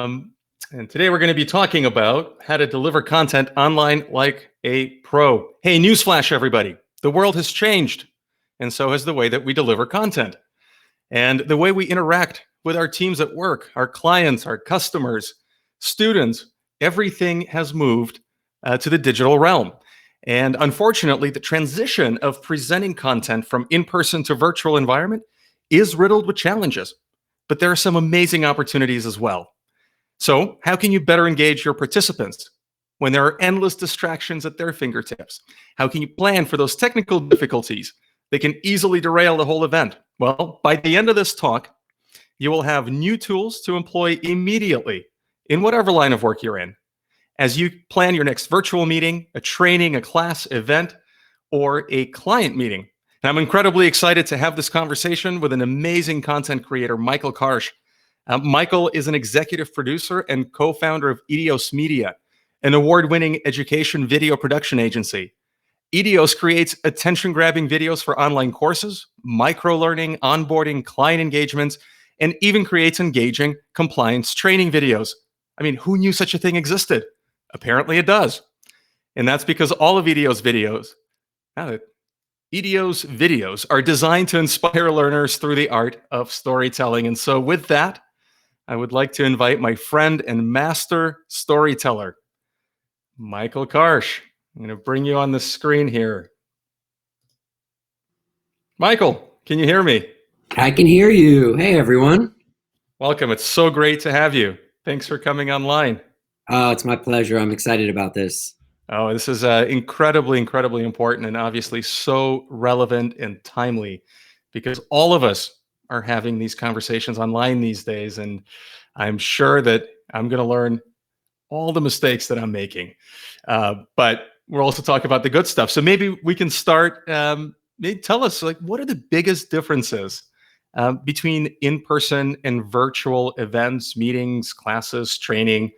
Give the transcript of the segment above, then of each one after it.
And today we're going to be talking about how to deliver content online like a pro. Hey, newsflash, everybody. The world has changed, and so has the way that we deliver content and the way we interact with our teams at work, our clients, our customers, students. Everything has moved to the digital realm. And unfortunately, the transition of presenting content from in-person to virtual environment is riddled with challenges, but there are some amazing opportunities as well. So, how can you better engage your participants when there are endless distractions at their fingertips? How can you plan for those technical difficulties that can easily derail the whole event? Well, by the end of this talk, you will have new tools to employ immediately in whatever line of work you're in as you plan your next virtual meeting, a training, a class, event, or a client meeting. And I'm incredibly excited to have this conversation with an amazing content creator, Michael Karsh. Michael is an executive producer and co-founder of Edios Media, an award-winning education video production agency. Edios creates attention-grabbing videos for online courses, micro-learning, onboarding, client engagements, and even creates engaging compliance training videos. I mean, who knew such a thing existed? Apparently it does. And that's because all of Edios videos are designed to inspire learners through the art of storytelling. And so with that, I would like to invite my friend and master storyteller, Michael Karsh. I'm going to bring you on the screen here. Michael, can you hear me? I can hear you. Hey, everyone. Welcome. It's so great to have you. Thanks for coming online. Oh, it's my pleasure. I'm excited about this. Oh, this is incredibly, incredibly important and obviously so relevant and timely because all of us are having these conversations online these days. And I'm sure that I'm going to learn all the mistakes that I'm making. But we'll also talk about the good stuff. So maybe we can start, maybe tell us, like, what are the biggest differences between in-person and virtual events, meetings, classes, training?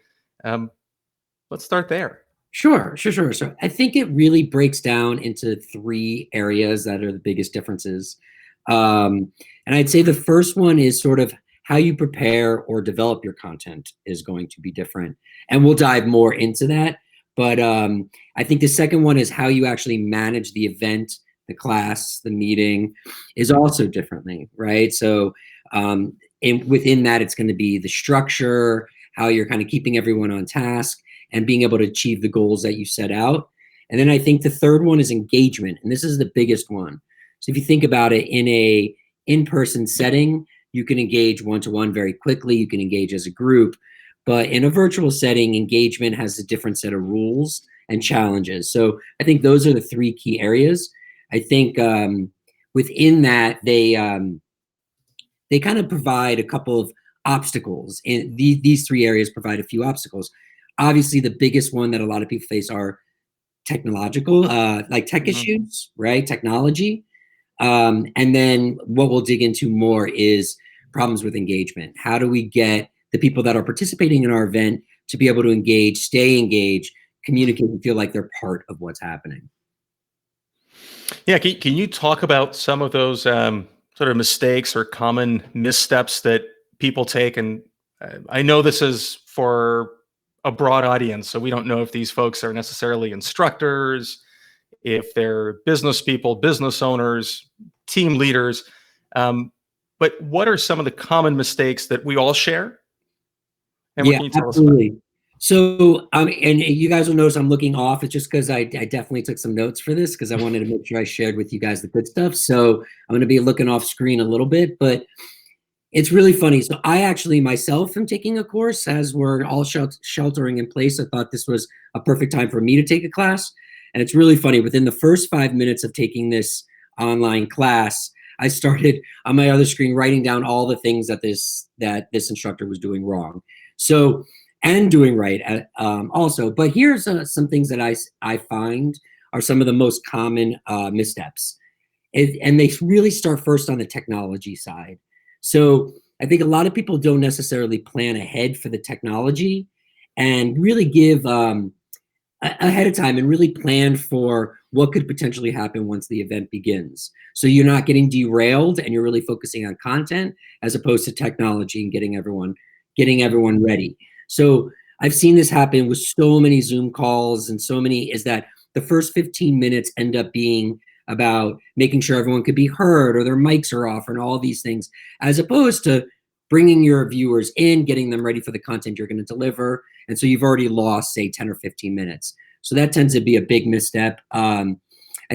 Let's start there. Sure. So I think it really breaks down into three areas that are the biggest differences. And I'd say the first one is sort of how you prepare or develop your content is going to be different. And we'll dive more into that. But I think the second one is how you actually manage the event, the class, the meeting is also differently, right? So within that, it's going to be the structure, how you're kind of keeping everyone on task, and being able to achieve the goals that you set out. And then I think the third one is engagement. And this is the biggest one. So if you think about it, in a in-person setting, you can engage one-to-one very quickly. You can engage as a group. But in a virtual setting, engagement has a different set of rules and challenges. So I think those are the three key areas. I think within that, they kind of provide a couple of obstacles. And these three areas provide a few obstacles. Obviously, the biggest one that a lot of people face are technological, like tech issues, right? Technology. And then what we'll dig into more is problems with engagement. How do we get the people that are participating in our event to be able to engage, stay engaged, communicate, and feel like they're part of what's happening? Yeah, can you talk about some of those sort of mistakes or common missteps that people take? And I know this is for a broad audience, so we don't know if these folks are necessarily instructors, if they're business people, business owners, team leaders. But what are some of the common mistakes that we all share? And what can you tell us about? So, and you guys will notice I'm looking off. It's just because I definitely took some notes for this because I wanted to make sure I shared with you guys the good stuff. So I'm going to be looking off screen a little bit, but it's really funny. So I actually myself am taking a course as we're all sheltering in place. I thought this was a perfect time for me to take a class. And it's really funny. Within the first 5 minutes of taking this online class, I started on my other screen writing down all the things that this instructor was doing wrong. So, and doing right also. But here's some things that I find are some of the most common missteps. And they really start first on the technology side. So I think a lot of people don't necessarily plan ahead for the technology and really give ahead of time and really plan for what could potentially happen once the event begins. So you're not getting derailed and you're really focusing on content as opposed to technology and getting everyone ready. So I've seen this happen with so many Zoom calls and so many, is that the first 15 minutes end up being about making sure everyone could be heard or their mics are off and all these things, as opposed to bringing your viewers in, getting them ready for the content you're going to deliver. And so you've already lost, say, 10 or 15 minutes. So that tends to be a big misstep. I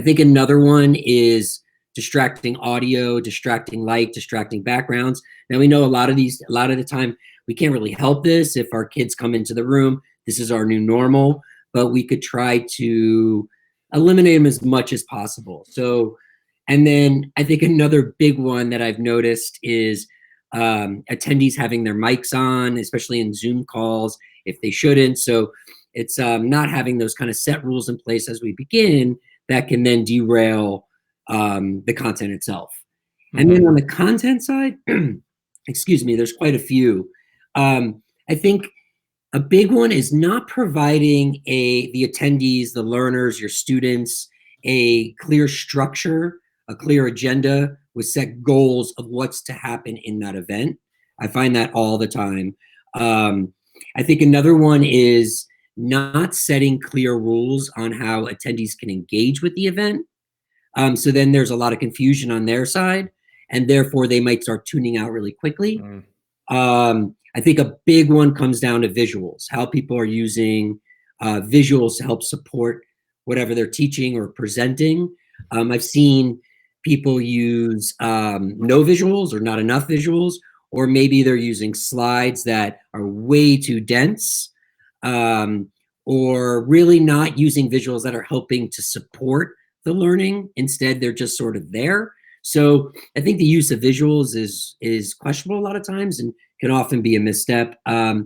think another one is distracting audio, distracting light, distracting backgrounds. Now we know a lot of the time we can't really help this if our kids come into the room. This is our new normal, but we could try to eliminate them as much as possible. So, and then I think another big one that I've noticed is attendees having their mics on, especially in Zoom calls, if they shouldn't. So it's not having those kind of set rules in place as we begin that can then derail the content itself. And then on the content side, excuse me, there's quite a few. I think a big one is not providing the attendees, the learners, your students, a clear structure, a clear agenda with set goals of what's to happen in that event. I find that all the time. I think another one is not setting clear rules on how attendees can engage with the event. So then there's a lot of confusion on their side, and therefore they might start tuning out really quickly. I think a big one comes down to visuals, how people are using visuals to help support whatever they're teaching or presenting. I've seen people use no visuals or not enough visuals, or maybe they're using slides that are way too dense, or really not using visuals that are helping to support the learning. Instead, they're just sort of there. So I think the use of visuals is questionable a lot of times and can often be a misstep. I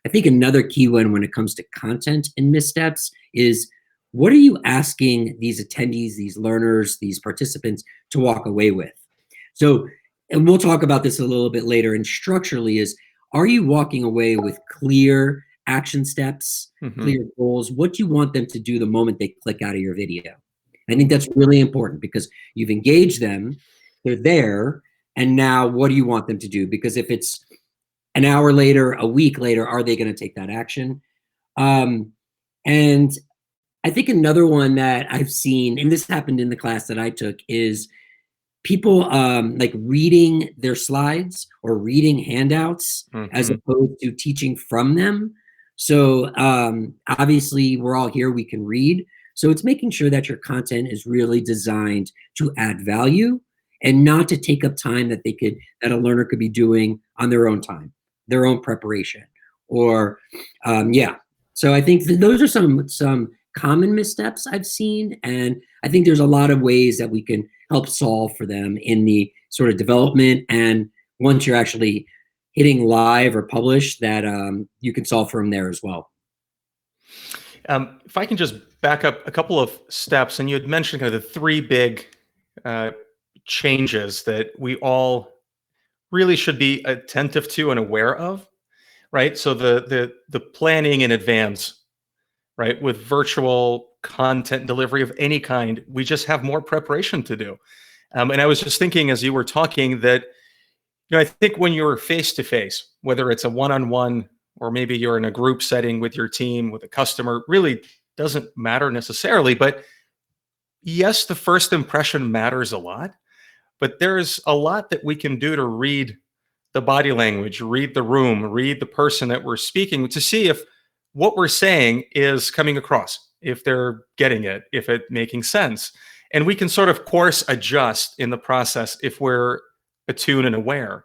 think another key one when it comes to content and missteps is, what are you asking these attendees, these learners, these participants to walk away with? So, and we'll talk about this a little bit later, and structurally is, are you walking away with clear action steps, clear goals? What do you want them to do the moment they click out of your video? I think that's really important because you've engaged them, they're there, and now what do you want them to do? Because if it's an hour later, a week later, are they going to take that action? And I think another one that I've seen, and this happened in the class that I took, is people like reading their slides or reading handouts as opposed to teaching from them. So obviously we're all here, we can read. So it's making sure that your content is really designed to add value and not to take up time that that a learner could be doing on their own time, their own preparation, or yeah. So I think those are some common missteps I've seen, and I think there's a lot of ways that we can help solve for them in the sort of development, and once you're actually hitting live or publish, that you can solve for them there as well. If I can just back up a couple of steps, and you had mentioned kind of the three big changes that we all really should be attentive to and aware of, right? So the planning in advance, right? With virtual content delivery of any kind, we just have more preparation to do. And I was just thinking as you were talking that, I think when you're face to face, whether it's a one-on-one or maybe you're in a group setting with your team, with a customer, really doesn't matter necessarily. But yes, the first impression matters a lot, but there's a lot that we can do to read the body language, read the room, read the person that we're speaking to see if what we're saying is coming across, if they're getting it, if it's making sense. And we can sort of course adjust in the process if we're attuned and aware.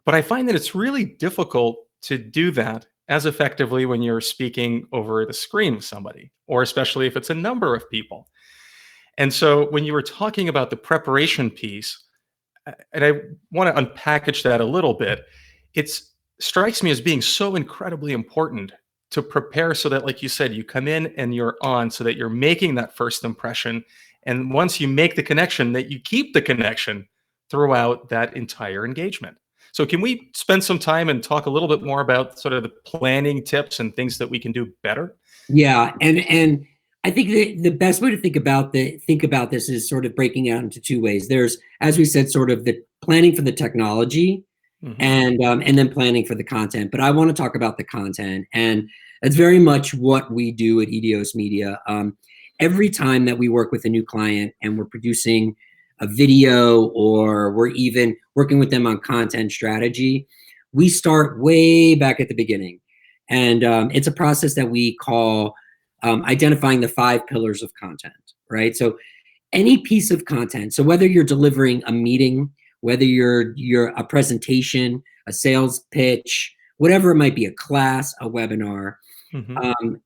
But I find that it's really difficult to do that as effectively when you're speaking over the screen with somebody, or especially if it's a number of people. And so when you were talking about the preparation piece, and I want to unpackage that a little bit, it strikes me as being so incredibly important to prepare so that, like you said, you come in and you're on, so that you're making that first impression. And once you make the connection, that you keep the connection throughout that entire engagement. So can we spend some time and talk a little bit more about sort of the planning tips and things that we can do better? Yeah, and I think the best way to think about this is sort of breaking out into two ways. There's, as we said, sort of the planning for the technology, and then planning for the content. But I want to talk about the content, and that's very much what we do at Edios Media. Every time that we work with a new client and we're producing a video, or we're even working with them on content strategy, we start way back at the beginning. And it's a process that we call identifying the 5 pillars of content, right? So any piece of content, so whether you're delivering a meeting, whether you're a presentation, a sales pitch, whatever it might be, a class, a webinar,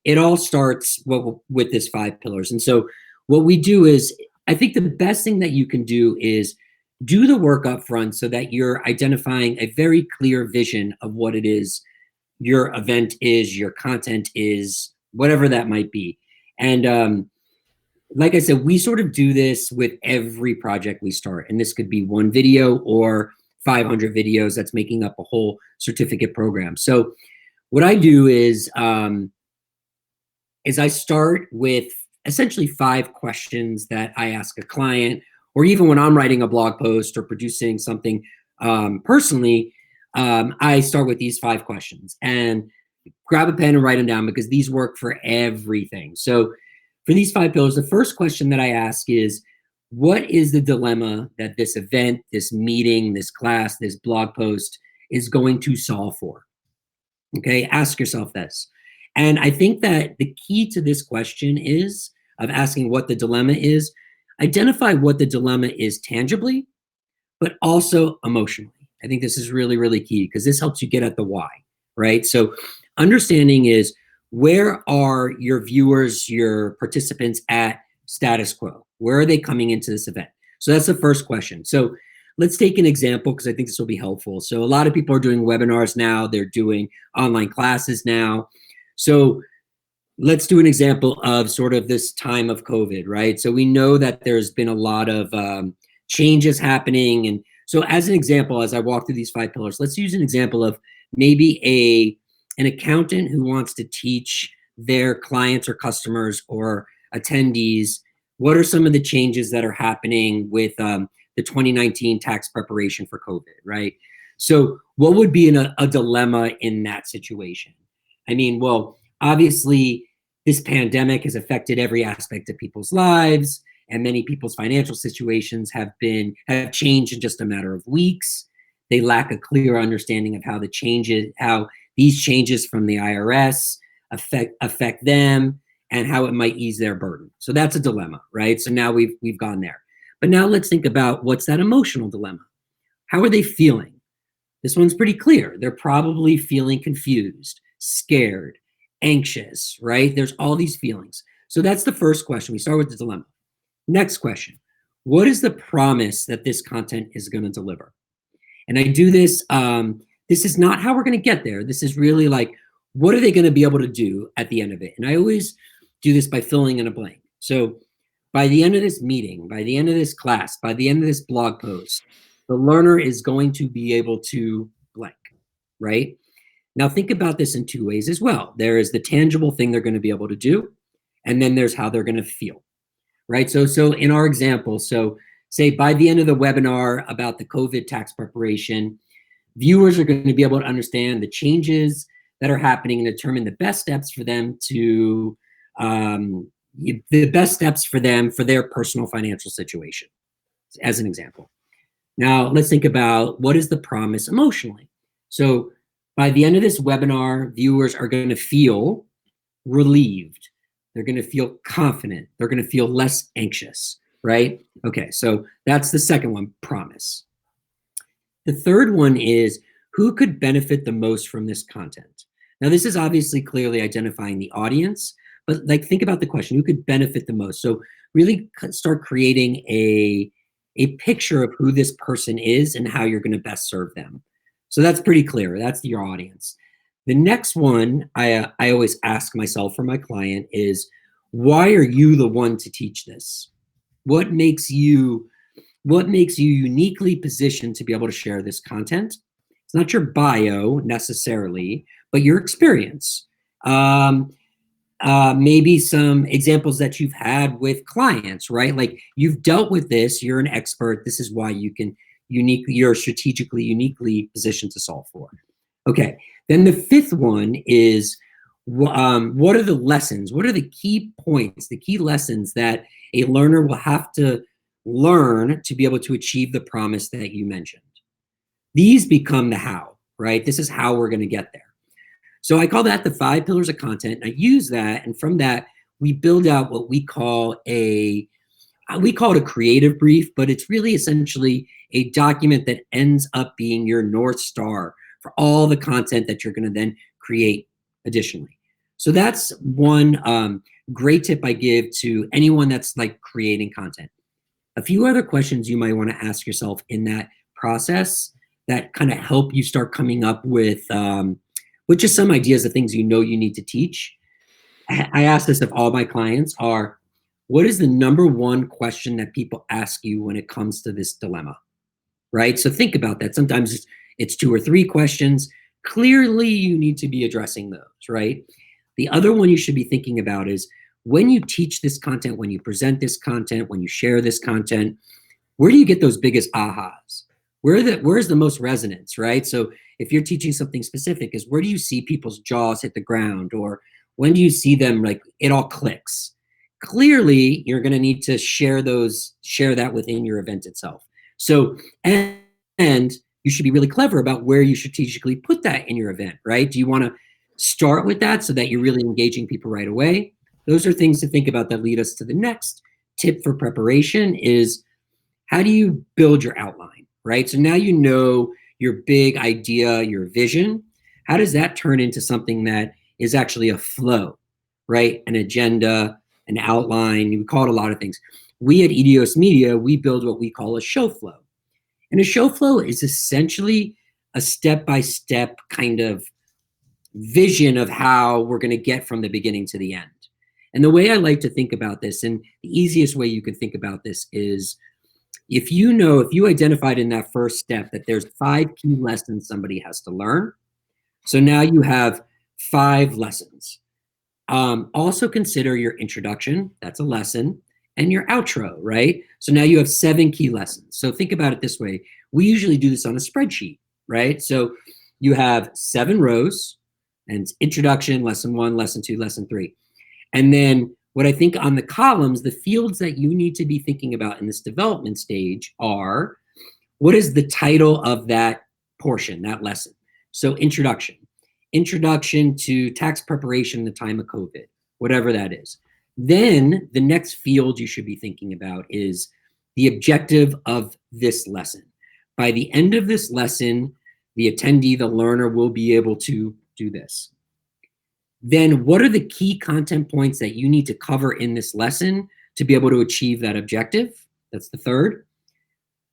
it all starts with this 5 pillars. And so what we do is, I think the best thing that you can do is do the work up front so that you're identifying a very clear vision of what it is your event is, your content is, whatever that might be. And like I said, we sort of do this with every project we start. And this could be 1 video or 500 videos that's making up a whole certificate program. So what I do is I start with essentially 5 questions that I ask a client, or even when I'm writing a blog post or producing something personally, I start with these 5 questions and grab a pen and write them down, because these work for everything. So for these 5 pillars, the first question that I ask is, what is the dilemma that this event, this meeting, this class, this blog post is going to solve for? Okay, ask yourself this. And I think that the key to this question is, of asking what the dilemma is, identify what the dilemma is tangibly, but also emotionally. I think this is really, really key, because this helps you get at the why, right? So understanding is, where are your viewers, your participants at status quo? Where are they coming into this event? So that's the first question. So let's take an example, because I think this will be helpful. So a lot of people are doing webinars now. They're doing online classes now. So let's do an example of sort of this time of COVID, right? So we know that there's been a lot of changes happening. And so as an example, as I walk through these 5 pillars, let's use an example of maybe an accountant who wants to teach their clients or customers or attendees, what are some of the changes that are happening with the 2019 tax preparation for COVID, right? So what would be a dilemma in that situation? I mean, well, obviously, this pandemic has affected every aspect of people's lives, and many people's financial situations have changed in just a matter of weeks. They lack a clear understanding of how these changes from the IRS affect them, and how it might ease their burden. So that's a dilemma, right? So now we've gone there. But now let's think about, what's that emotional dilemma? How are they feeling? This one's pretty clear. They're probably feeling confused, scared, anxious, right? There's all these feelings. So that's the first question. We start with the dilemma. Next question, what is the promise that this content is going to deliver? And I do this, this is not how we're going to get there. This is really like, what are they going to be able to do at the end of it? And I always do this by filling in a blank. So by the end of this meeting, by the end of this class, by the end of this blog post, the learner is going to be able to blank, right? Now think about this in 2 ways as well. There is the tangible thing they're going to be able to do, and then there's how they're going to feel, right? So in our example, so say by the end of the webinar about the COVID tax preparation, viewers are going to be able to understand the changes that are happening and determine the best steps for them for their personal financial situation, as an example. Now let's think about, what is the promise emotionally? So by the end of this webinar, viewers are going to feel relieved. They're going to feel confident. They're going to feel less anxious, right? Okay, so that's the second one, promise. The third one is, who could benefit the most from this content? Now, this is obviously clearly identifying the audience, but like, think about the question, who could benefit the most? So really start creating a picture of who this person is and how you're going to best serve them. So that's pretty clear. That's your audience. The next one I always ask myself for my client is, why are you the one to teach this? What makes you uniquely positioned to be able to share this content? It's not your bio necessarily, but your experience. Maybe some examples that you've had with clients, right? Like, you've dealt with this, you're an expert, this is why you can you're strategically uniquely positioned to solve for. Okay, then the fifth one is what are the lessons? What are the key points, the key lessons that a learner will have to learn to be able to achieve the promise that you mentioned? These become the how, right? This is how we're going to get there. So I call that the 5 pillars of content. I use that, and from that, we build out what we call it a creative brief, but it's really essentially a document that ends up being your North Star for all the content that you're going to then create additionally. So that's one great tip I give to anyone that's like creating content. A few other questions you might want to ask yourself in that process that kind of help you start coming up with just some ideas of things you know you need to teach. I ask this of all my clients are, what is the number one question that people ask you when it comes to this dilemma, right? So think about that. Sometimes it's 2 or 3 questions. Clearly, you need to be addressing those, right? The other one you should be thinking about is when you teach this content, when you present this content, when you share this content, where do you get those biggest ahas? Where's the most resonance, right? So if you're teaching something specific, is where do you see people's jaws hit the ground, or when do you see them like it all clicks? Clearly, you're going to need to share that within your event itself. So and you should be really clever about where you strategically put that in your event, right? Do you want to start with that so that you're really engaging people right away? Those are things to think about that lead us to the next tip for preparation is how do you build your outline, right? So now you know your big idea, your vision. How does that turn into something that is actually a flow, right? An agenda, an outline. We call it a lot of things. We at Edios Media, we build what we call a show flow. And a show flow is essentially a step-by-step kind of vision of how we're going to get from the beginning to the end. And the way I like to think about this, and the easiest way you can think about this is if you identified in that first step that there's 5 key lessons somebody has to learn. So now you have 5 lessons. Also consider your introduction, that's a lesson, and your outro, right? So now you have 7 key lessons. So think about it this way. We usually do this on a spreadsheet, right? So you have 7 rows, and it's introduction, lesson 1, lesson 2, lesson 3. And then what I think on the columns, the fields that you need to be thinking about in this development stage are, what is the title of that portion, that lesson? So introduction to tax preparation in the time of COVID, whatever that is. Then the next field you should be thinking about is the objective of this lesson. By the end of this lesson, the attendee, the learner, will be able to do this. Then what are the key content points that you need to cover in this lesson to be able to achieve that objective? That's the third.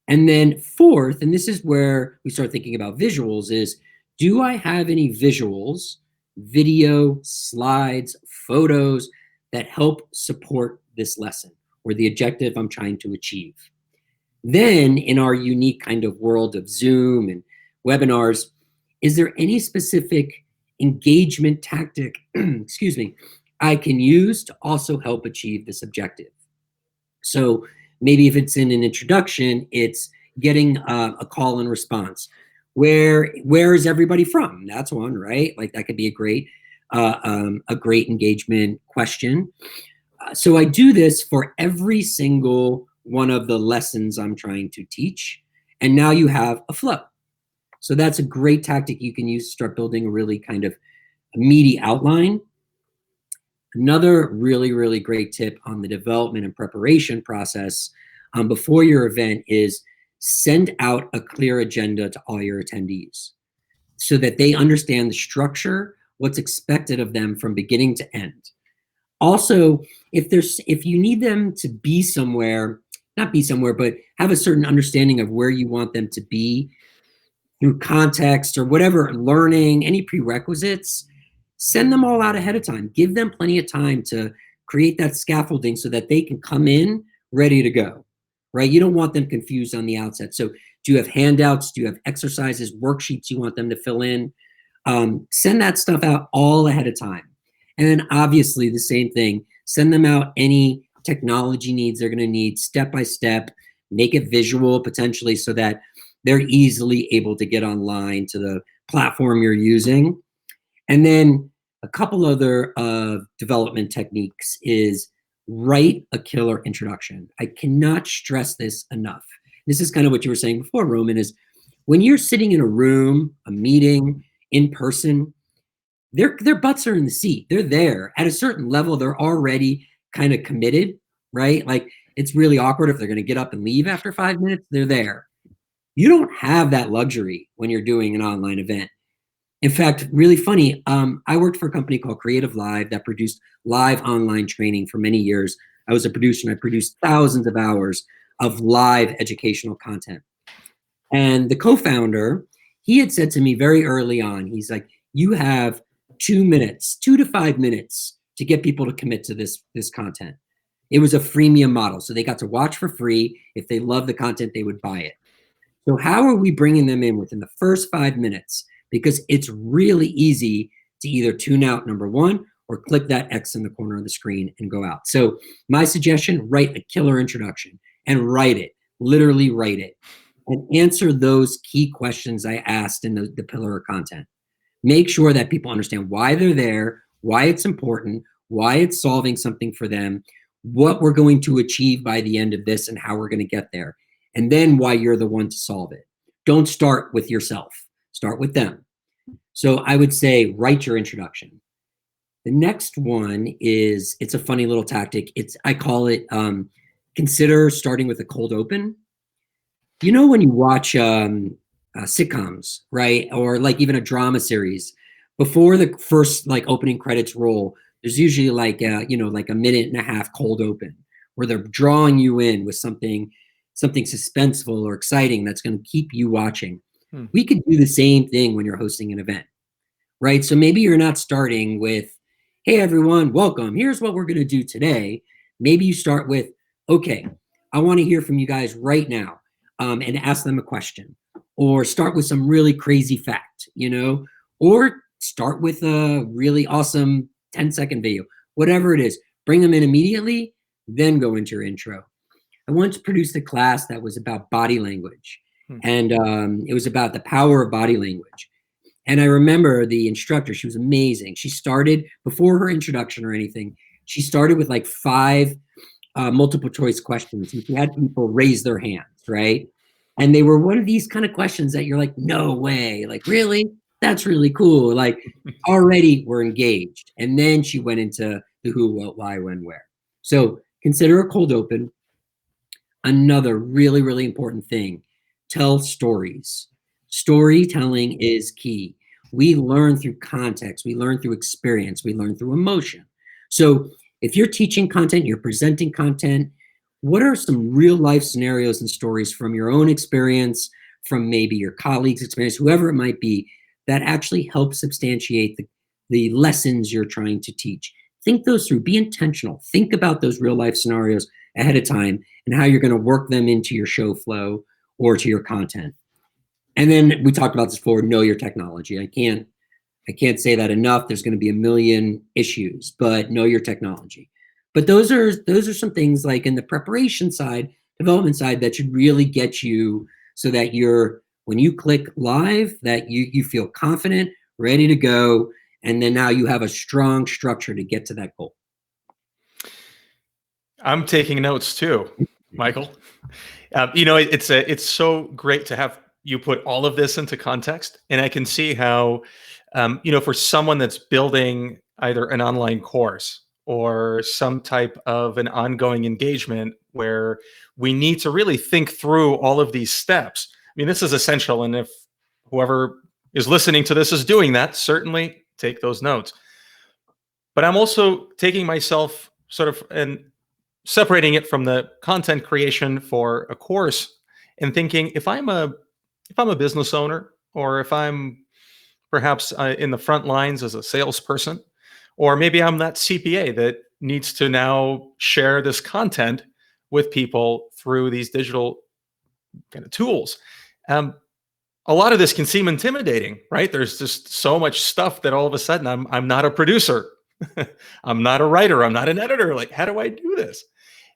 And then fourth, and this is where we start thinking about visuals, is do I have any visuals, video, slides, photos that help support this lesson or the objective I'm trying to achieve? Then in our unique kind of world of Zoom and webinars, is there any specific engagement tactic, I can use to also help achieve this objective? So maybe if it's in an introduction, it's getting a call and response. Where is everybody from? That's one, right? Like that could be a great engagement question. So I do this for every single one of the lessons I'm trying to teach. And now you have a flow. So that's a great tactic you can use to start building a really kind of meaty outline. Another really, really great tip on the development and preparation process before your event is send out a clear agenda to all your attendees so that they understand the structure, what's expected of them from beginning to end. Also, if you need them to be somewhere, not be somewhere, but have a certain understanding of where you want them to be through context or whatever, learning, any prerequisites, send them all out ahead of time. Give them plenty of time to create that scaffolding so that they can come in ready to go, right? You don't want them confused on the outset. So do you have handouts? Do you have exercises, worksheets you want them to fill in? Send that stuff out all ahead of time. And then obviously the same thing, send them out any technology needs they're gonna need step by step, make it visual potentially so that they're easily able to get online to the platform you're using. And then a couple other development techniques is write a killer introduction. I cannot stress this enough. This is kind of what you were saying before, Roman, is when you're sitting in a room, a meeting, in person, their butts are in the seat. They're there. At a certain level, they're already kind of committed, right? Like it's really awkward if they're going to get up and leave after 5 minutes. They're there. You don't have that luxury when you're doing an online event. In fact, really funny, I worked for a company called Creative Live that produced live online training for many years. I was a producer and I produced thousands of hours of live educational content. And the co-founder, he had said to me very early on, he's like, you have 2 minutes, 2 to 5 minutes to get people to commit to this content. It was a freemium model. So they got to watch for free. If they loved the content, they would buy it. So how are we bringing them in within the first 5 minutes? Because it's really easy to either tune out, number one, or click that X in the corner of the screen and go out. So my suggestion, write a killer introduction and write it, literally write it, and answer those key questions I asked in the pillar of content. Make sure that people understand why they're there, why it's important, why it's solving something for them, what we're going to achieve by the end of this and how we're going to get there, and then why you're the one to solve it. Don't start with yourself. Start with them. So I would say write your introduction. The next one is, it's a funny little tactic. I call it consider starting with a cold open. You know, when you watch sitcoms, right? Or like even a drama series, before the first like opening credits roll, there's usually like like a minute and a half cold open where they're drawing you in with something suspenseful or exciting that's going to keep you watching. We could do the same thing when you're hosting an event, right? So maybe you're not starting with, hey, everyone, welcome. Here's what we're going to do today. Maybe you start with, okay, I want to hear from you guys right now, and ask them a question, or start with some really crazy fact, or start with a really awesome 10-second video, whatever it is. Bring them in immediately, then go into your intro. I once produced a class that was about body language. And it was about the power of body language. And I remember the instructor, she was amazing. She started, before her introduction or anything, she started with like 5 multiple choice questions. And she had people raise their hands, right? And they were one of these kind of questions that you're like, no way, like really? That's really cool. Like already we're engaged. And then she went into the who, what, why, when, where. So consider a cold open. Another really, really important thing, tell stories. Storytelling is key. We learn through context, we learn through experience, we learn through emotion. So if you're teaching content, you're presenting content, what are some real life scenarios and stories from your own experience, from maybe your colleagues' experience, whoever it might be, that actually help substantiate the lessons you're trying to teach? Think those through, be intentional. Think about those real life scenarios ahead of time and how you're going to work them into your show flow or to your content. And then we talked about this before, know your technology. I can't say that enough. There's going to be a million issues, but know your technology. But those are some things like in the preparation side, development side, that should really get you so that when you click live, that you feel confident, ready to go, and then now you have a strong structure to get to that goal. I'm taking notes too, Michael. It's so great to have you put all of this into context, and I can see how, for someone that's building either an online course or some type of an ongoing engagement where we need to really think through all of these steps. I mean, this is essential, and if whoever is listening to this is doing that, certainly take those notes. But I'm also taking myself sort of and separating it from the content creation for a course and thinking, if I'm a business owner, or if I'm perhaps in the front lines as a salesperson, or maybe I'm that CPA that needs to now share this content with people through these digital kind of tools. A lot of this can seem intimidating, right? There's just so much stuff that all of a sudden I'm not a producer. I'm not a writer. I'm not an editor. Like, how do I do this?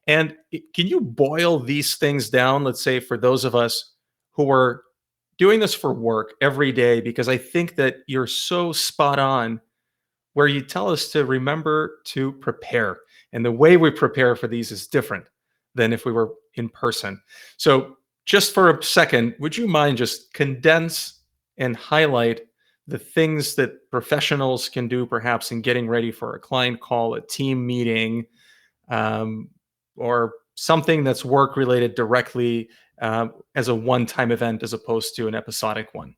And can you boil these things down, let's say, for those of us who are doing this for work every day because I think that you're so spot on where you tell us to remember to prepare. And the way we prepare for these is different than if we were in person. So, just for a second, would you mind just condense and highlight the things that professionals can do perhaps in getting ready for a client call, a team meeting, um, or something that's work related directly as a one time event as opposed to an episodic one?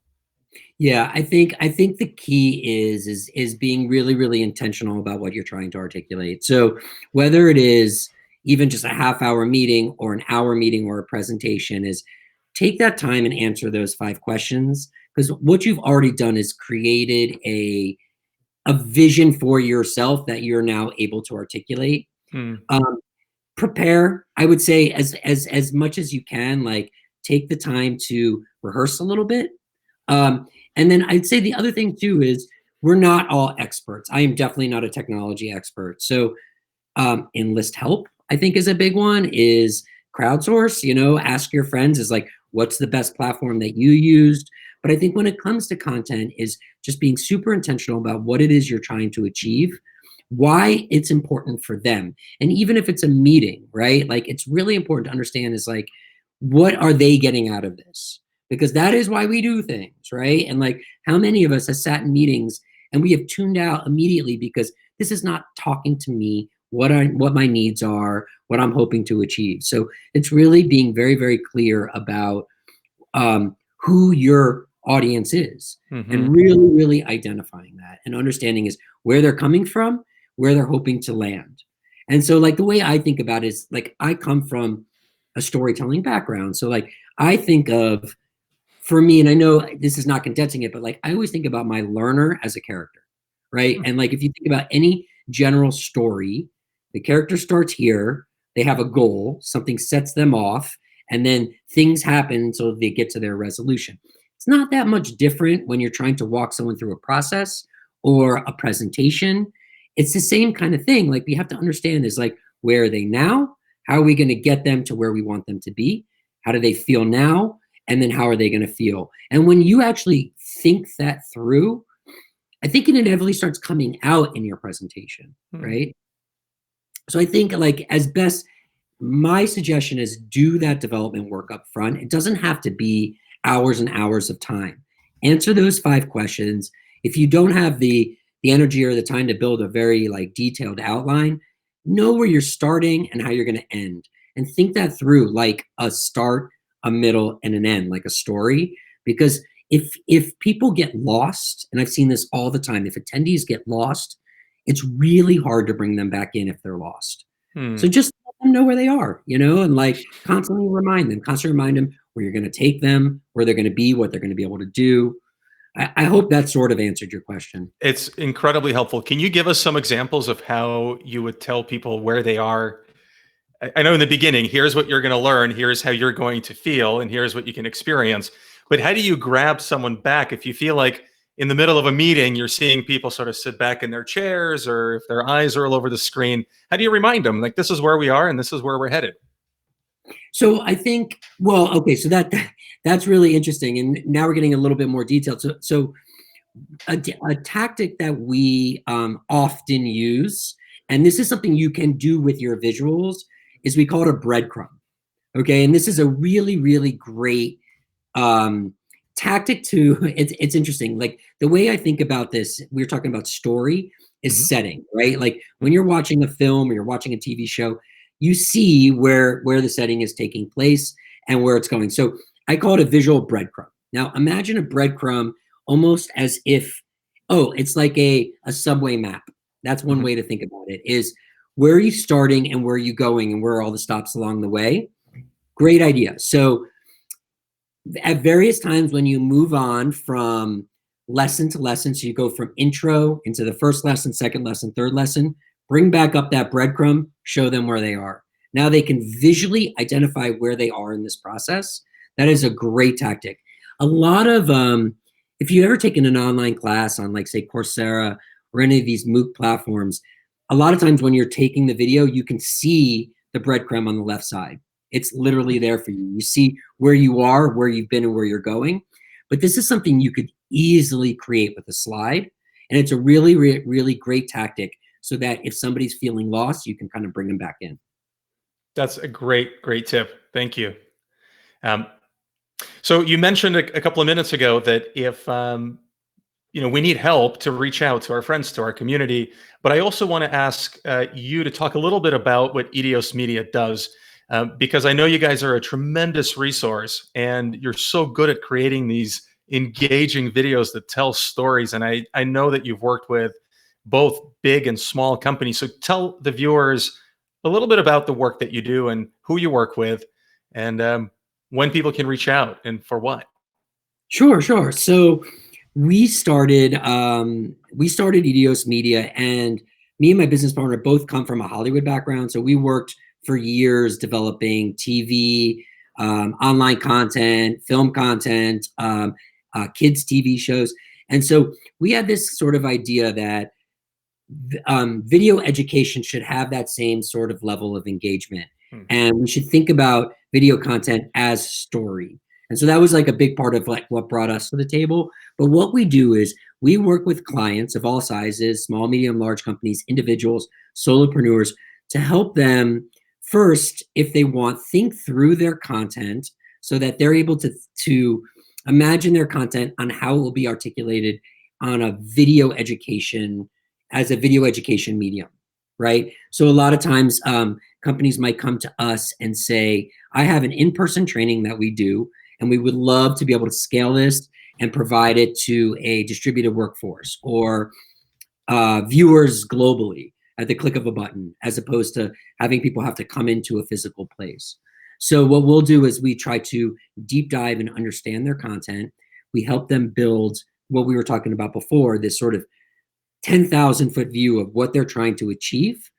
Yeah, I think the key is being really, really intentional about what you're trying to articulate. So whether it is even just a half hour meeting or an hour meeting or a presentation, is take that time and answer those 5 questions, because what you've already done is created a vision for yourself that you're now able to articulate. Hmm. Um, Prepare, I would say, as much as you can, like take the time to rehearse a little bit. And then I'd say the other thing too is we're not all experts. I am definitely not a technology expert. So enlist help, I think, is a big one. Is crowdsource, ask your friends, is like, what's the best platform that you used? But I think when it comes to content, is just being super intentional about what it is you're trying to achieve, why it's important for them. And even if it's a meeting, right? Like, it's really important to understand is like, what are they getting out of this? Because that is why we do things, right? And like, how many of us have sat in meetings and we have tuned out immediately because this is not talking to me, what my needs are, what I'm hoping to achieve. So it's really being very, very clear about who your audience is, Hmm. and really, really identifying that and understanding is where they're coming from, where they're hoping to land. And so, like, the way I think about it is like, I come from a storytelling background. So, like, I think of, for me, and I know this is not condensing it, but like, I always think about my learner as a character, right? And like, if you think about any general story, the character starts here, they have a goal, something sets them off, and then things happen so they get to their resolution. It's not that much different when you're trying to walk someone through a process or a presentation. It's the same kind of thing. Like, we have to understand is like, where are they now? How are we going to get them to where we want them to be? How do they feel now? And then how are they going to feel? And when you actually think that through, I think it inevitably starts coming out in your presentation, Hmm. right? So I think, like, as best, my suggestion is do that development work up front. It doesn't have to be hours and hours of time. Answer those 5 questions. If you don't have the energy or the time to build a very like detailed outline, know where you're starting and how you're going to end, and think that through like a start, a middle, and an end, like a story. Because if people get lost, and I've seen this all the time, if attendees get lost, it's really hard to bring them back in if they're lost. Hmm. So just let them know where they are, and like constantly remind them where you're going to take them, where they're going to be, what they're going to be able to do. I hope that sort of answered your question. It's incredibly helpful. Can you give us some examples of how you would tell people where they are? I know in the beginning, here's what you're going to learn, here's how you're going to feel, and here's what you can experience. But how do you grab someone back if you feel like in the middle of a meeting, you're seeing people sort of sit back in their chairs or if their eyes are all over the screen? How do you remind them, like, this is where we are and this is where we're headed? So I think, well, okay, so that's really interesting, and now we're getting a little bit more detailed. So a tactic that we often use, and this is something you can do with your visuals, is we call it a breadcrumb. Okay, and this is a really, really great tactic to. It's interesting. Like, the way I think about this, we were talking about story, is Hmm. setting, right? Like, when you're watching a film or you're watching a TV show, you see where the setting is taking place and where it's going. So I call it a visual breadcrumb. Now imagine a breadcrumb almost as if, oh, it's like a subway map. That's one Hmm. way to think about it, is where are you starting and where are you going and where are all the stops along the way. Great idea. So at various times when you move on from lesson to lesson, so you go from intro into the first lesson, second lesson, third lesson, bring back up that breadcrumb, show them where they are. Now they can visually identify where they are in this process. That is a great tactic. A lot of, if you've ever taken an online class on, like, say, Coursera or any of these MOOC platforms, a lot of times when you're taking the video, you can see the breadcrumb on the left side. It's literally there for you. You see where you are, where you've been, and where you're going. But this is something you could easily create with a slide. And it's a really, really great tactic so that if somebody's feeling lost, you can kind of bring them back in. That's a great tip. Thank you. Um, so you mentioned a couple of minutes ago that if we need help to reach out to our friends, to our community, but I also want to ask you to talk a little bit about what Edios Media does, because I know you guys are a tremendous resource and you're so good at creating these engaging videos that tell stories. And I know that you've worked with both big and small companies. So tell the viewers a little bit about the work that you do and who you work with, and when people can reach out and for what. Sure. So we started Edios Media, and me and my business partner both come from a Hollywood background. So we worked for years developing TV, online content, film content, kids TV shows. And so we had this sort of idea that video education should have that same sort of level of engagement. And we should think about video content as story. And so that was like a big part of like what brought us to the table. But what we do is we work with clients of all sizes, small, medium, large companies, individuals, solopreneurs, to help them first, if they want, think through their content so that they're able to imagine their content on how it will be articulated on a video education, as a video education medium, right? So a lot of times companies might come to us and say, I have an in-person training that we do, and we would love to be able to scale this and provide it to a distributed workforce or viewers globally at the click of a button, as opposed to having people have to come into a physical place. So what we'll do is we try to deep dive and understand their content. We help them build what we were talking about before, this sort of 10,000-foot view of what they're trying to achieve,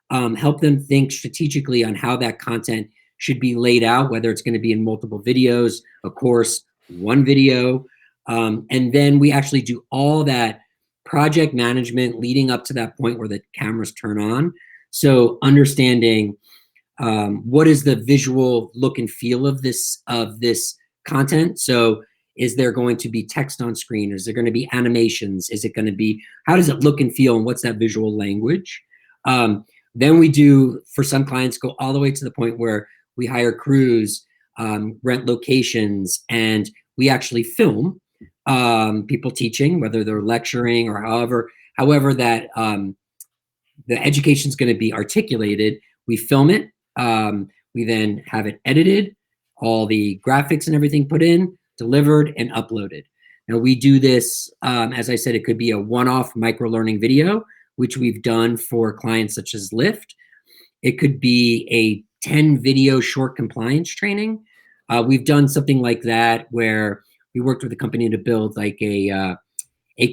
help them think strategically on how that content should be laid out, whether it's going to be in multiple videos, a course, one video. And then we actually do all that project management leading up to that point where the cameras turn on. So understanding what is the visual look and feel of this content. So is there going to be text on screen? Is there going to be animations? Is it going to be, how does it look and feel, and what's that visual language? Then we do, for some clients, go all the way to the point where we hire crews, rent locations, and we actually film people teaching, whether they're lecturing or however that the education is going to be articulated. We film it. We then have it edited, all the graphics and everything put in, delivered, and uploaded. Now we do this, as I said, it could be a one-off micro-learning video, which we've done for clients such as Lyft. It could be a 10-video short compliance training. We've done something like that where we worked with a company to build like a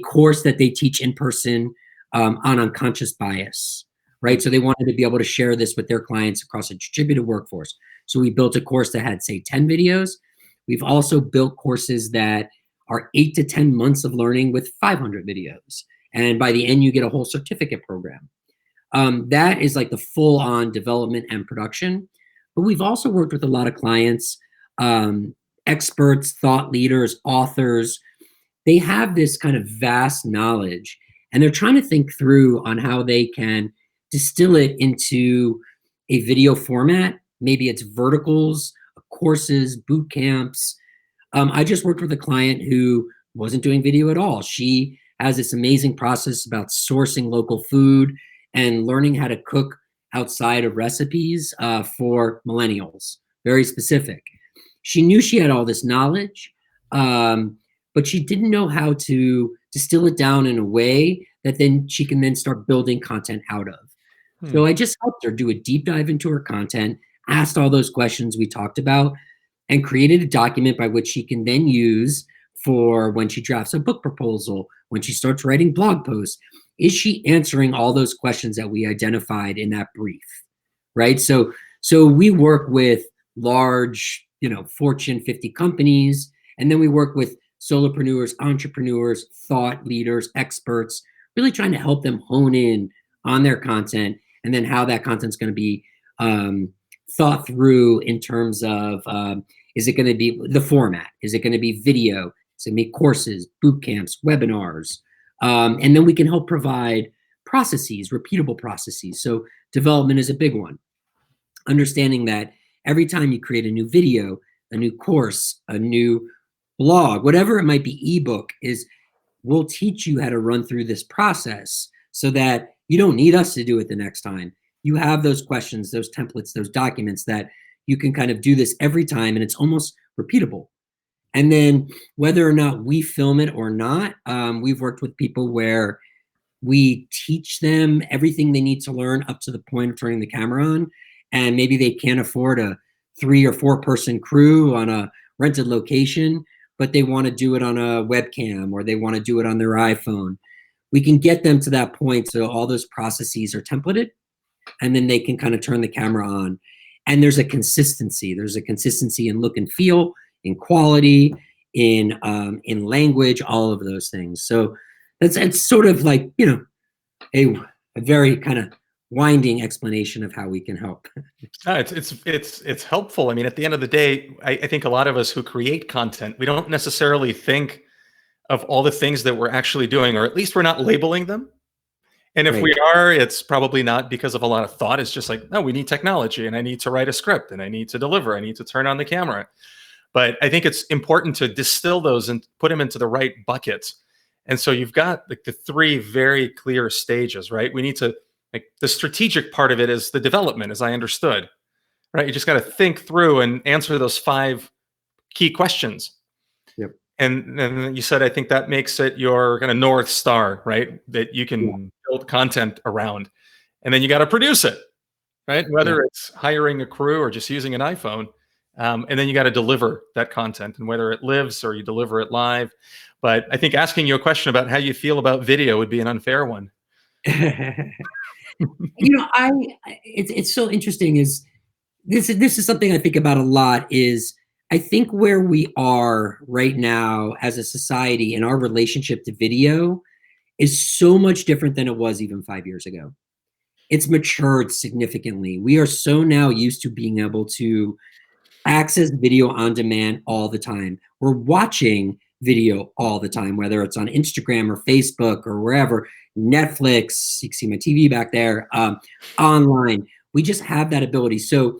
course that they teach in person on unconscious bias, right? So they wanted to be able to share this with their clients across a distributed workforce. So we built a course that had, say, 10 videos. We've also built courses that are 8 to 10 months of learning with 500 videos. And by the end, you get a whole certificate program. That is like the full-on development and production. But we've also worked with a lot of clients, experts, thought leaders, authors. They have this kind of vast knowledge, and they're trying to think through on how they can distill it into a video format. Maybe it's verticals, courses, boot camps. I just worked with a client who wasn't doing video at all. She has this amazing process about sourcing local food and learning how to cook outside of recipes for millennials, very specific. She knew she had all this knowledge, but she didn't know how to distill it down in a way that then she can then start building content out of. So I just helped her do a deep dive into her content, asked all those questions we talked about, and created a document by which she can then use for when she drafts a book proposal, when she starts writing blog posts. Is she answering all those questions that we identified in that brief, right? So we work with large, Fortune 50 companies, and then we work with solopreneurs, entrepreneurs, thought leaders, experts, really trying to help them hone in on their content, and then how that content's going to be thought through in terms of, is it going to be the format? Is it going to be video? So make courses, boot camps, webinars, and then we can help provide processes, repeatable processes. So development is a big one. Understanding that every time you create a new video, a new course, a new blog, whatever it might be, ebook, is we'll teach you how to run through this process so that you don't need us to do it the next time. You have those questions, those templates, those documents that you can kind of do this every time, and it's almost repeatable. And then whether or not we film it or not, we've worked with people where we teach them everything they need to learn up to the point of turning the camera on. And maybe they can't afford a 3 or 4 person crew on a rented location, but they want to do it on a webcam or they want to do it on their iPhone. We can get them to that point so all those processes are templated, and then they can kind of turn the camera on. And there's a consistency. There's a consistency in look and feel, in quality, in language, all of those things. So it's sort of like, a very kind of winding explanation of how we can help. It's helpful. I mean, at the end of the day, I think a lot of us who create content, we don't necessarily think of all the things that we're actually doing, or at least we're not labeling them. And if Right. we are, it's probably not because of a lot of thought. It's just like, no, we need technology, and I need to write a script, and I need to deliver, I need to turn on the camera. But I think it's important to distill those and put them into the right buckets. And so you've got like the 3 very clear stages, right? We need to, like, the strategic part of it is the development, as I understood, right? You just got to think through and answer those 5 key questions. Yep. And then you said, I think that makes it your kind of North Star, right? That you can build content around. And then you got to produce it, right? Whether it's hiring a crew or just using an iPhone. And then you got to deliver that content, and whether it lives or you deliver it live. But I think asking you a question about how you feel about video would be an unfair one. I it's so interesting. Is this is something I think about a lot. Is I think where we are right now as a society and our relationship to video is so much different than it was even 5 years ago. It's matured significantly. We are so now used to being able to access video on demand all the time. We're watching video all the time, whether it's on Instagram or Facebook or wherever, Netflix, you can see my TV back there, online. We just have that ability. So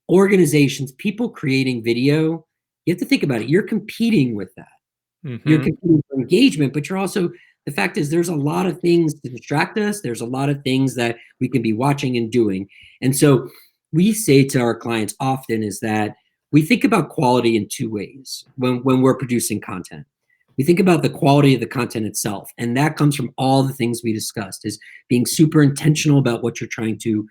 organizations, people creating video, you have to think about it. You're competing with that. You're Mhm. competing for engagement, but you're also, the fact is there's a lot of things to distract us. There's a lot of things that we can be watching and doing. And so we say to our clients often is that we think about quality in 2 ways when we're producing content. We think about the quality of the content itself, and that comes from all the things we discussed, is being super intentional about what you're trying to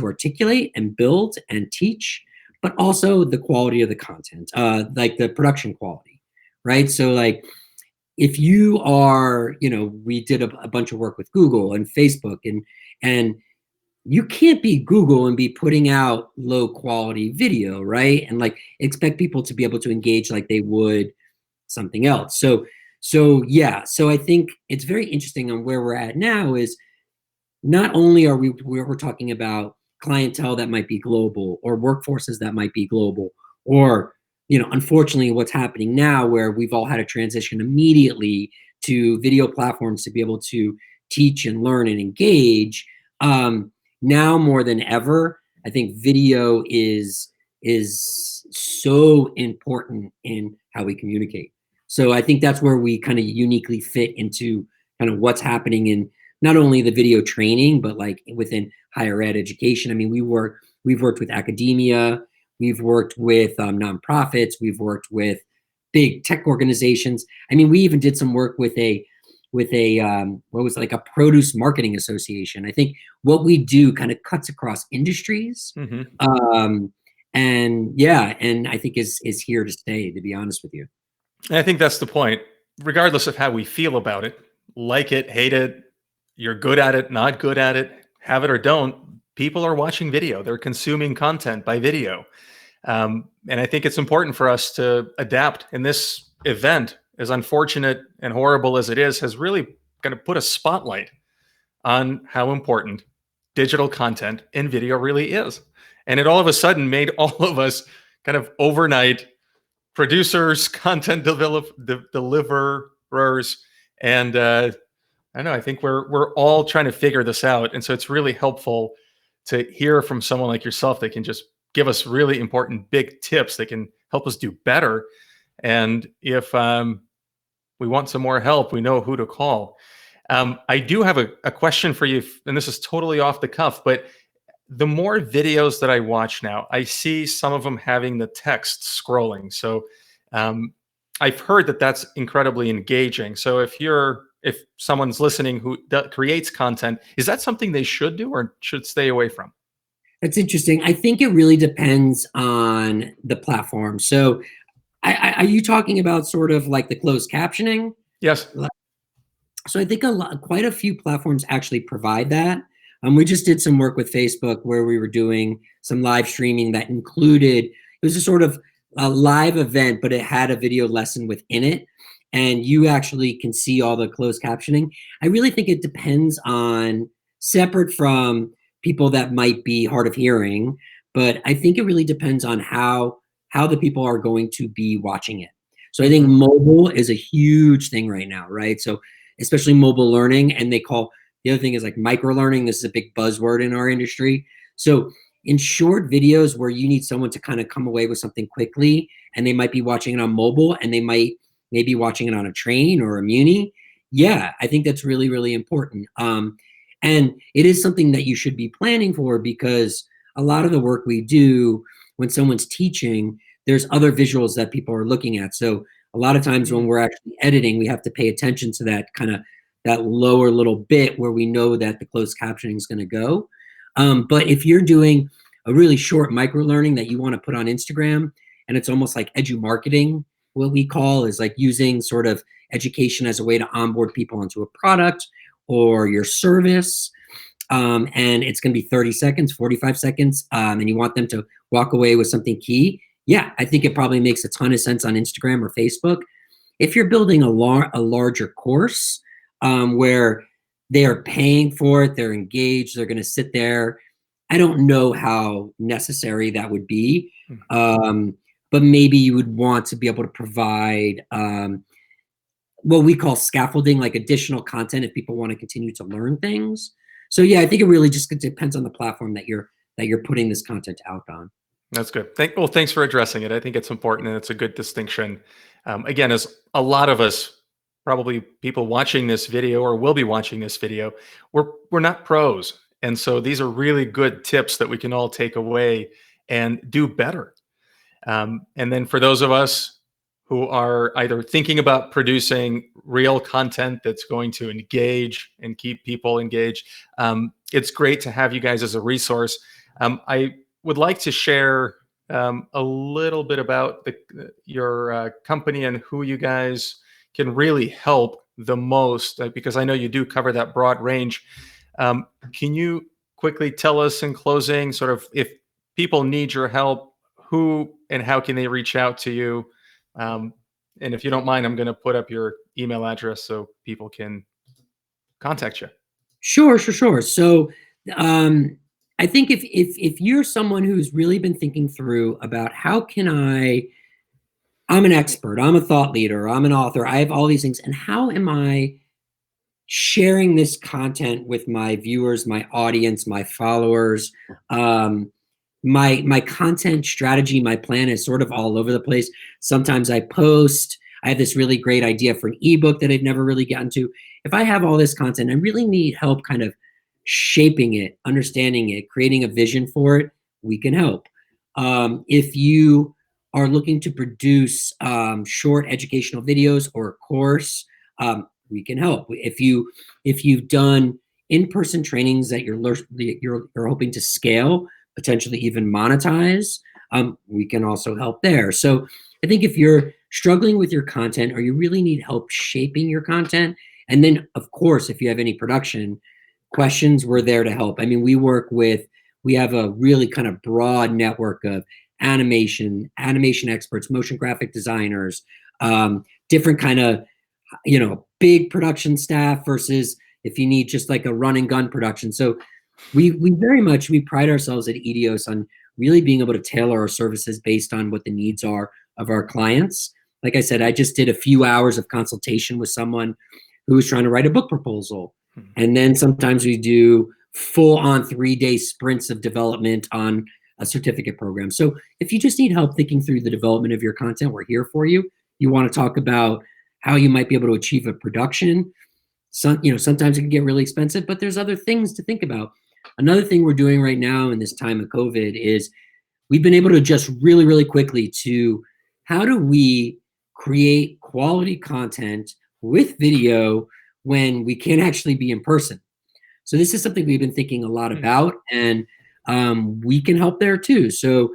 articulate and build and teach, but also the quality of the content, like the production quality, right? So like if you are, we did a bunch of work with Google and Facebook, and you can't be Google and be putting out low quality video, right? And like expect people to be able to engage like they would something else. So I think it's very interesting on where we're at now. Is not only are we're talking about clientele that might be global, or workforces that might be global, or unfortunately what's happening now where we've all had to transition immediately to video platforms to be able to teach and learn and engage. Now more than ever, I think video is so important in how we communicate. So I think that's where we kind of uniquely fit into kind of what's happening in not only the video training, but like within higher ed education. I mean, we've worked with academia, we've worked with nonprofits, we've worked with big tech organizations. I mean, we even did some work with a what was it, like a produce marketing association. I think what we do kind of cuts across industries, Mhm. and I think is here to stay. To be honest with you. And I think that's the point. Regardless of how we feel about it, like it, hate it, you're good at it, not good at it, have it or don't, people are watching video. They're consuming content by video. And I think it's important for us to adapt. And this event, as unfortunate and horrible as it is, has really kind of put a spotlight on how important digital content and video really is. And it all of a sudden made all of us kind of overnight producers, content deliverers, and I don't know. I think we're all trying to figure this out, and so it's really helpful to hear from someone like yourself that can just give us really important big tips that can help us do better. And if we want some more help, we know who to call. I do have a question for you, and this is totally off the cuff, but the more videos that I watch now, I see some of them having the text scrolling. So um, I've heard that that's incredibly engaging. So if someone's listening who creates content, is that something they should do or should stay away from? That's interesting. I think it really depends on the platform. So are you talking about sort of like the closed captioning? Yes. So I think quite a few platforms actually provide that. We just did some work with Facebook where we were doing some live streaming that included, it was a sort of a live event, but it had a video lesson within it. And you actually can see all the closed captioning. I really think it depends on, separate from people that might be hard of hearing, but I think it really depends on how the people are going to be watching it. So I think mobile is a huge thing right now, right? So especially mobile learning, and the other thing is like micro learning. This is a big buzzword in our industry. So in short videos where you need someone to kind of come away with something quickly, and they might be watching it on mobile, and they might maybe watching it on a train or a muni. Yeah, I think that's really, really important. And it is something that you should be planning for, because a lot of the work we do when someone's teaching, there's other visuals that people are looking at. So a lot of times when we're actually editing, we have to pay attention to that kind of that lower little bit where we know that the closed captioning is going to go. But if you're doing a really short micro learning that you want to put on Instagram, and it's almost like edu marketing, what we call is like using sort of education as a way to onboard people onto a product or your service. And it's going to be 30 seconds, 45 seconds, and you want them to walk away with something key. Yeah, I think it probably makes a ton of sense on Instagram or Facebook. If you're building a larger course where they are paying for it, they're engaged, they're going to sit there, I don't know how necessary that would be. But maybe you would want to be able to provide what we call scaffolding, like additional content if people want to continue to learn things. So yeah, I think it really just depends on the platform that you're putting this content out on. That's good. Well, thanks for addressing it. I think it's important and it's a good distinction. Again, as a lot of us, probably people watching this video or will be watching this video, we're not pros. And so these are really good tips that we can all take away and do better. And then for those of us who are either thinking about producing real content that's going to engage and keep people engaged, it's great to have you guys as a resource. I would like to share a little bit about your company and who you guys can really help the most, because I know you do cover that broad range. Can you quickly tell us in closing, sort of, if people need your help, who and how can they reach out to you? And if you don't mind, I'm going to put up your email address so people can contact you. Sure. So I think if you're someone who's really been thinking through about how can I'm an expert, I'm a thought leader, I'm an author, I have all these things, and how am I sharing this content with my viewers, my audience, my followers? My content strategy, my plan is sort of all over the place. Sometimes I post. I have this really great idea for an ebook that I've never really gotten to. If I have all this content, I really need help kind of shaping it, understanding it, creating a vision for it. We can help. If you are looking to produce short educational videos or a course, we can help. If you've done in-person trainings that you're hoping to scale, potentially even monetize, we can also help there. So I think if you're struggling with your content or you really need help shaping your content, and then of course, if you have any production questions, we're there to help. I mean, we have a really kind of broad network of animation experts, motion graphic designers, different kind of, big production staff versus if you need just like a run and gun production. So we pride ourselves at Edios on really being able to tailor our services based on what the needs are of our clients. Like I said, I just did a few hours of consultation with someone who was trying to write a book proposal. And then sometimes we do full on 3-day sprints of development on a certificate program. So if you just need help thinking through the development of your content, we're here for you. You want to talk about how you might be able to achieve a production. Sometimes it can get really expensive, but there's other things to think about. Another thing we're doing right now in this time of COVID is we've been able to adjust really, really quickly to how do we create quality content with video when we can't actually be in person. So this is something we've been thinking a lot about, and we can help there too. So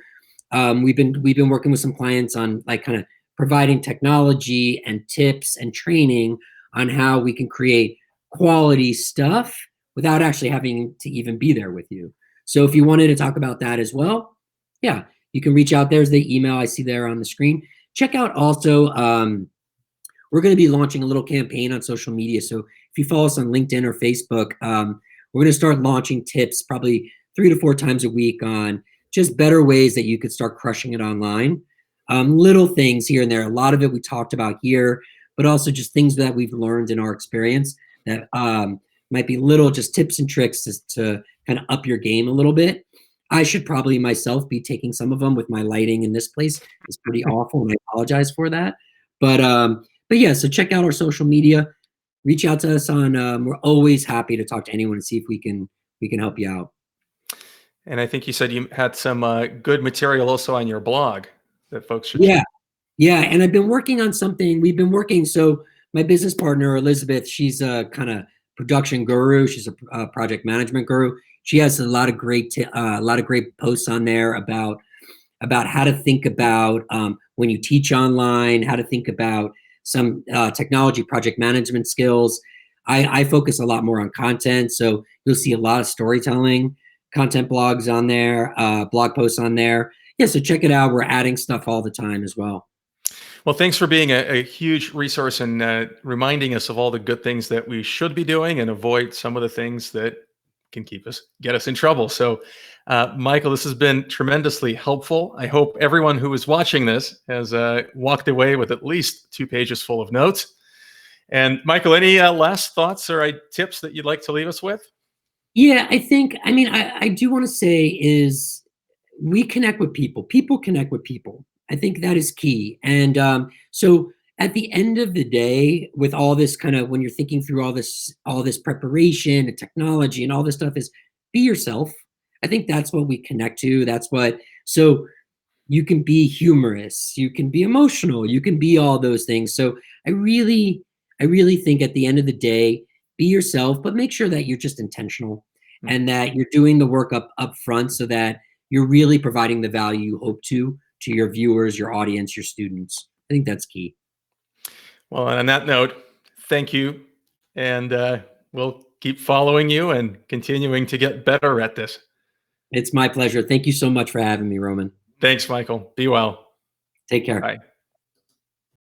we've been working with some clients on like kind of providing technology and tips and training on how we can create quality stuff without actually having to even be there with you. So if you wanted to talk about that as well, yeah, you can reach out. There's the email I see there on the screen. Check out also, we're going to be launching a little campaign on social media. So if you follow us on LinkedIn or Facebook, we're going to start launching tips probably 3 to 4 times a week on just better ways that you could start crushing it online. Little things here and there. A lot of it we talked about here, but also just things that we've learned in our experience that might be little just tips and tricks to kind of up your game a little bit. I should probably myself be taking some of them with my lighting in this place. It's pretty awful, and I apologize for that. But yeah, so check out our social media. Reach out to us on. We're always happy to talk to anyone and see if we can help you out. And I think you said you had some good material also on your blog that folks should check. Yeah, and I've been working on something. We've been working. So my business partner Elizabeth, she's a kind of production guru. She's a project management guru. She has a lot of great posts on there about how to think about when you teach online, how to think about some technology project management skills. I focus a lot more on content, so you'll see a lot of storytelling content blogs on there, blog posts on there. Yeah, so check it out. We're adding stuff all the time as well. Well, thanks for being a huge resource and reminding us of all the good things that we should be doing and avoid some of the things that can get us in trouble. So, Michael, this has been tremendously helpful. I hope everyone who is watching this has walked away with at least 2 pages full of notes. And Michael, any last thoughts or tips that you'd like to leave us with? Yeah, I do want to say is we connect with people. People connect with people. I think that is key. And so at the end of the day, with all this kind of, when you're thinking through all this preparation and technology and all this stuff, is be yourself. I think that's what we connect to. So you can be humorous, you can be emotional, you can be all those things. So I really think at the end of the day, be yourself, but make sure that you're just intentional and that you're doing the work up front so that you're really providing the value you hope to your viewers, your audience, your students. I think that's key. Well, and on that note, thank you. And we'll keep following you and continuing to get better at this. It's my pleasure. Thank you so much for having me, Roman. Thanks, Michael. Be well. Take care. Bye.